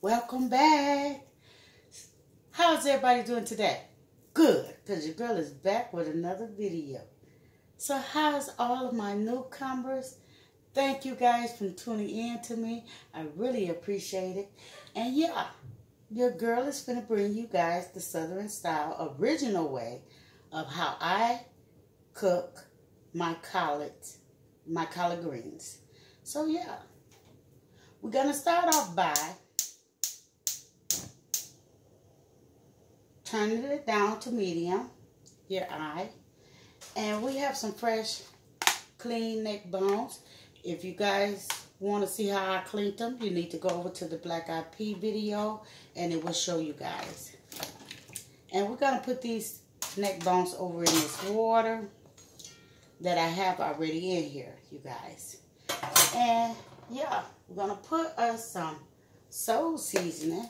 Welcome back. How's everybody doing today? Good, because your girl is back with another video. So how's all of my newcomers? Thank you guys for tuning in to me. I really appreciate it. And yeah, your girl is going to bring you guys the Southern style, original way of how I cook my collard greens. So yeah, we're going to start off by turning it down to medium, your eye. And we have some fresh, clean neck bones. If you guys want to see how I cleaned them, you need to go over to the Black Eyed Pea video and it will show you guys. And we're going to put these neck bones over in this water that I have already in here, you guys. And yeah, we're going to put us some soul seasoning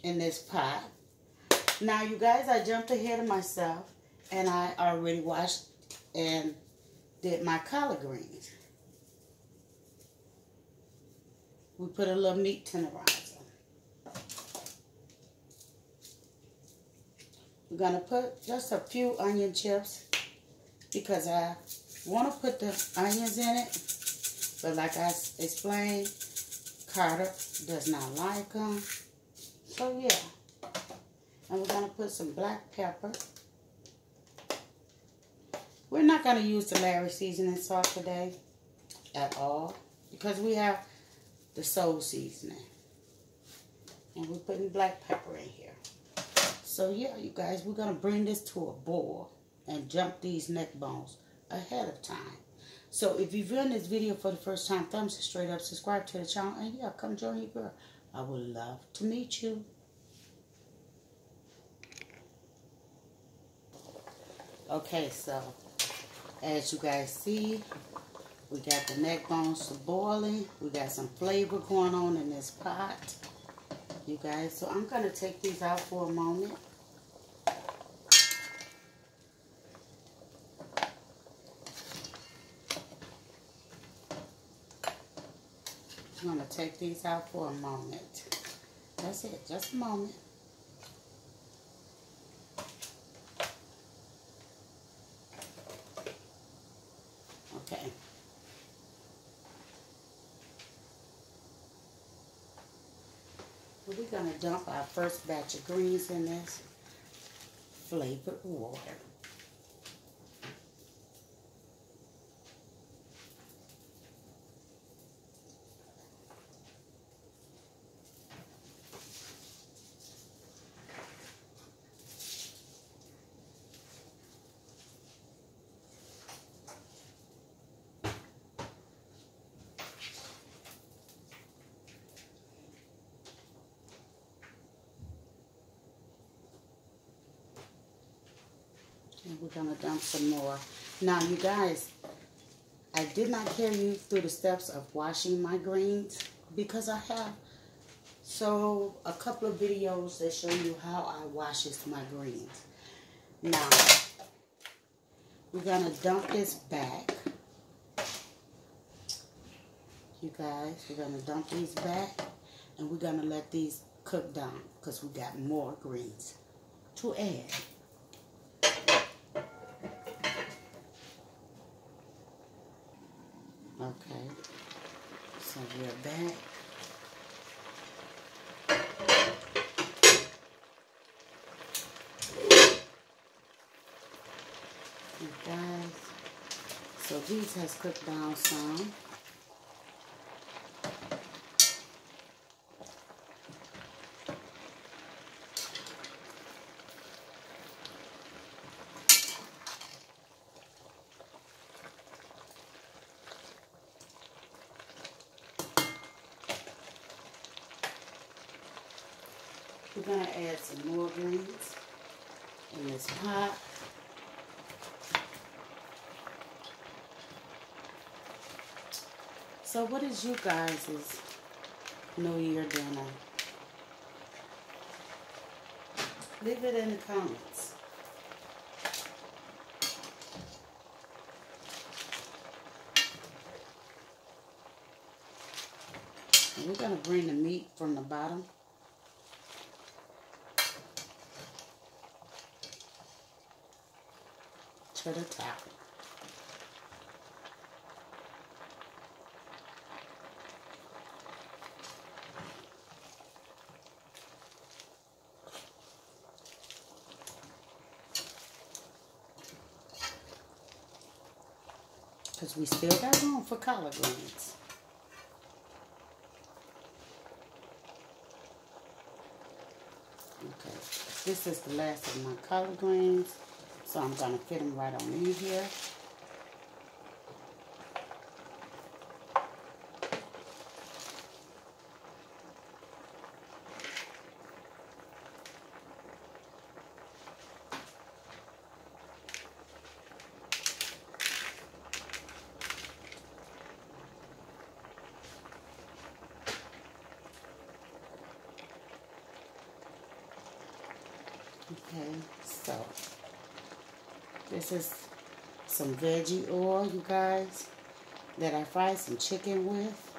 in this pot. Now, you guys, I jumped ahead of myself and I already washed and did my collard greens. We put a little meat tenderizer. We're going to put just a few onion chips because I want to put the onions in it. But like I explained, Carter does not like them. So yeah. And we're going to put some black pepper. We're not going to use the Larry seasoning salt today at all because we have the soul seasoning. And we're putting black pepper in here. So yeah, you guys, we're going to bring this to a boil and jump these neck bones ahead of time. So if you've viewed this video for the first time, thumbs it straight up, subscribe to the channel, and yeah, come join your girl. I would love to meet you. Okay, so as you guys see, we got the neck bones boiling. We got some flavor going on in this pot, you guys. So I'm going to take these out for a moment. I'm going to take these out for a moment. That's it, just a moment. Okay. We're going to dump our first batch of greens in this flavored water. And we're going to dump some more. Now, you guys, I did not carry you through the steps of washing my greens because I have a couple of videos that show you how I wash my greens. Now, we're going to dump this back. You guys, we're going to dump these back and we're going to let these cook down because we got more greens to add. Okay, so we're back. You guys, so these has cooked down some. We're going to add some more greens in this pot. So what is you guys' New Year dinner? Leave it in the comments. We're going to bring the meat from the bottom to the top. Because we still got room for collard greens. Okay, this is the last of my collard greens, so I'm going to fit them right on in here. Okay, so this is some veggie oil, you guys, that I fried some chicken with.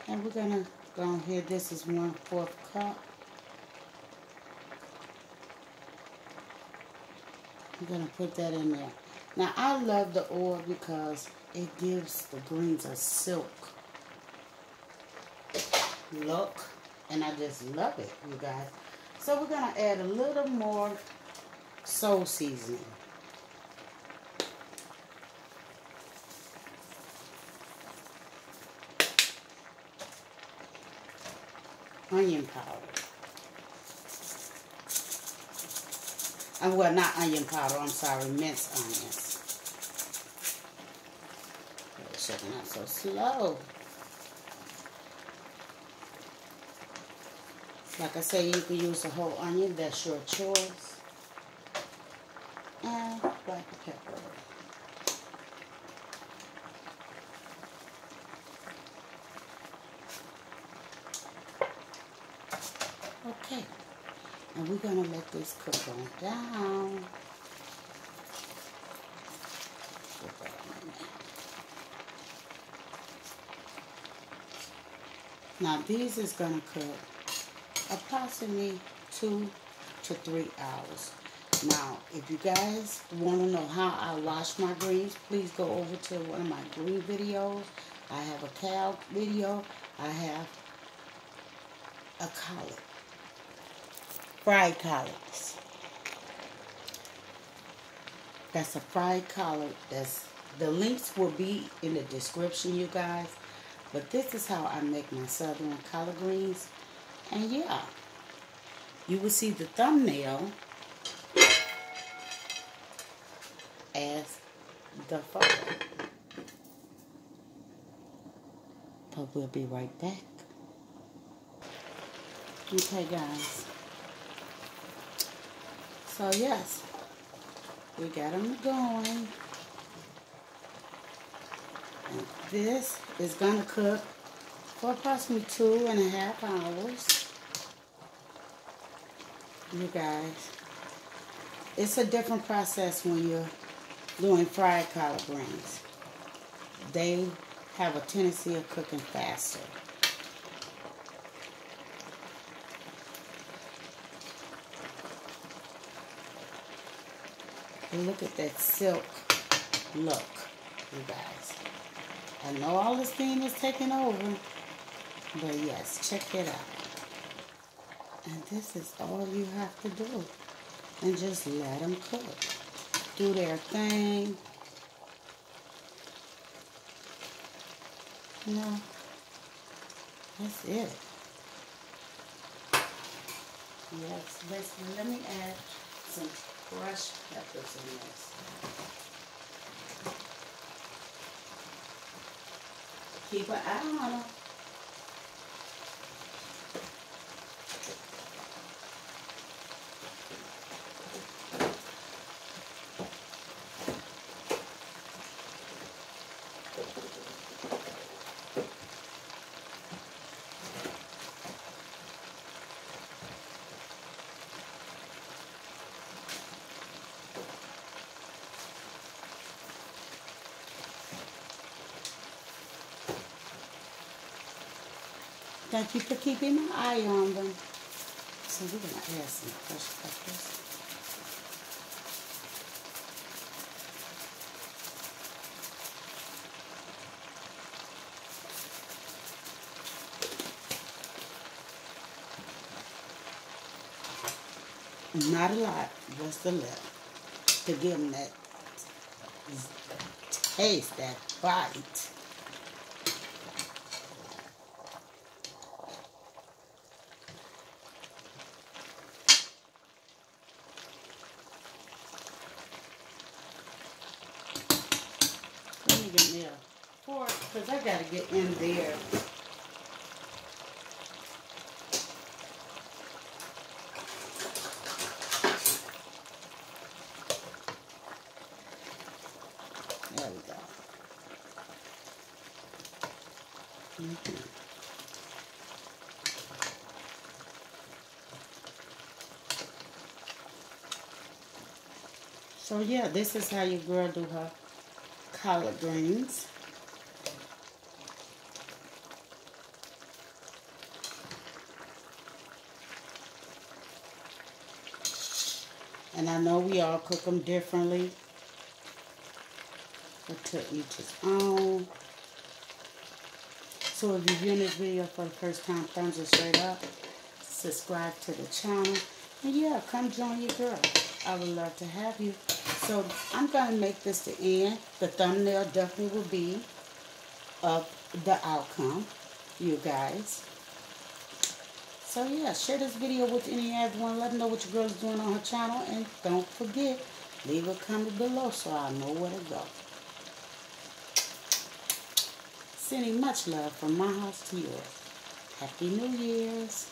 And we're going to go ahead, this is 1/4 cup. I'm going to put that in there. Now, I love the oil because it gives the greens a silk look. And I just love it, you guys. So we're going to add a little more soul seasoning. Onion powder. Well, not onion powder, I'm sorry, minced onions. Shaking up so slow. Like I say, you can use a whole onion, that's your choice. And black pepper. Okay, and we're going to let this cook on down. Now these is going to cook approximately 2 to 3 hours. Now, if you guys want to know how I wash my greens, please go over to one of my green videos. I have a cow video. I have a collard. Fried collards. That's a fried collard. The links will be in the description, you guys. But this is how I make my southern collard greens. And yeah, you will see the thumbnail as the photo. But we'll be right back. Okay, guys. So yes, we got them going. And this is gonna cook for approximately 2.5 hours. You guys, it's a different process when you're doing fried collard greens. They have a tendency of cooking faster. And look at that silk look, you guys. I know all the steam is taking over, but yes, check it out. And this is all you have to do. And just let them cook. Do their thing. You know, that's it. Yes, basically, let me add some crushed peppers in this. Keep an eye on them. Thank you for keeping an eye on them. So we're going to add some fresh peppers. Not a lot, just a little, to give them that taste, that bite. Let me get me a fork, because I got to get in there. There we go. So yeah, this is how your girl do her collard greens. And I know we all cook them differently, but to each his own. So if you're viewing this video for the first time, thumbs it straight up. Subscribe to the channel. And yeah, come join your girl. I would love to have you. So I'm going to make this the end. The thumbnail definitely will be of the outcome, you guys. So yeah, share this video with any and everyone. Let them know what your girl is doing on her channel. And don't forget, leave a comment below so I know where to go. Sending much love from my house to yours. Happy New Year's.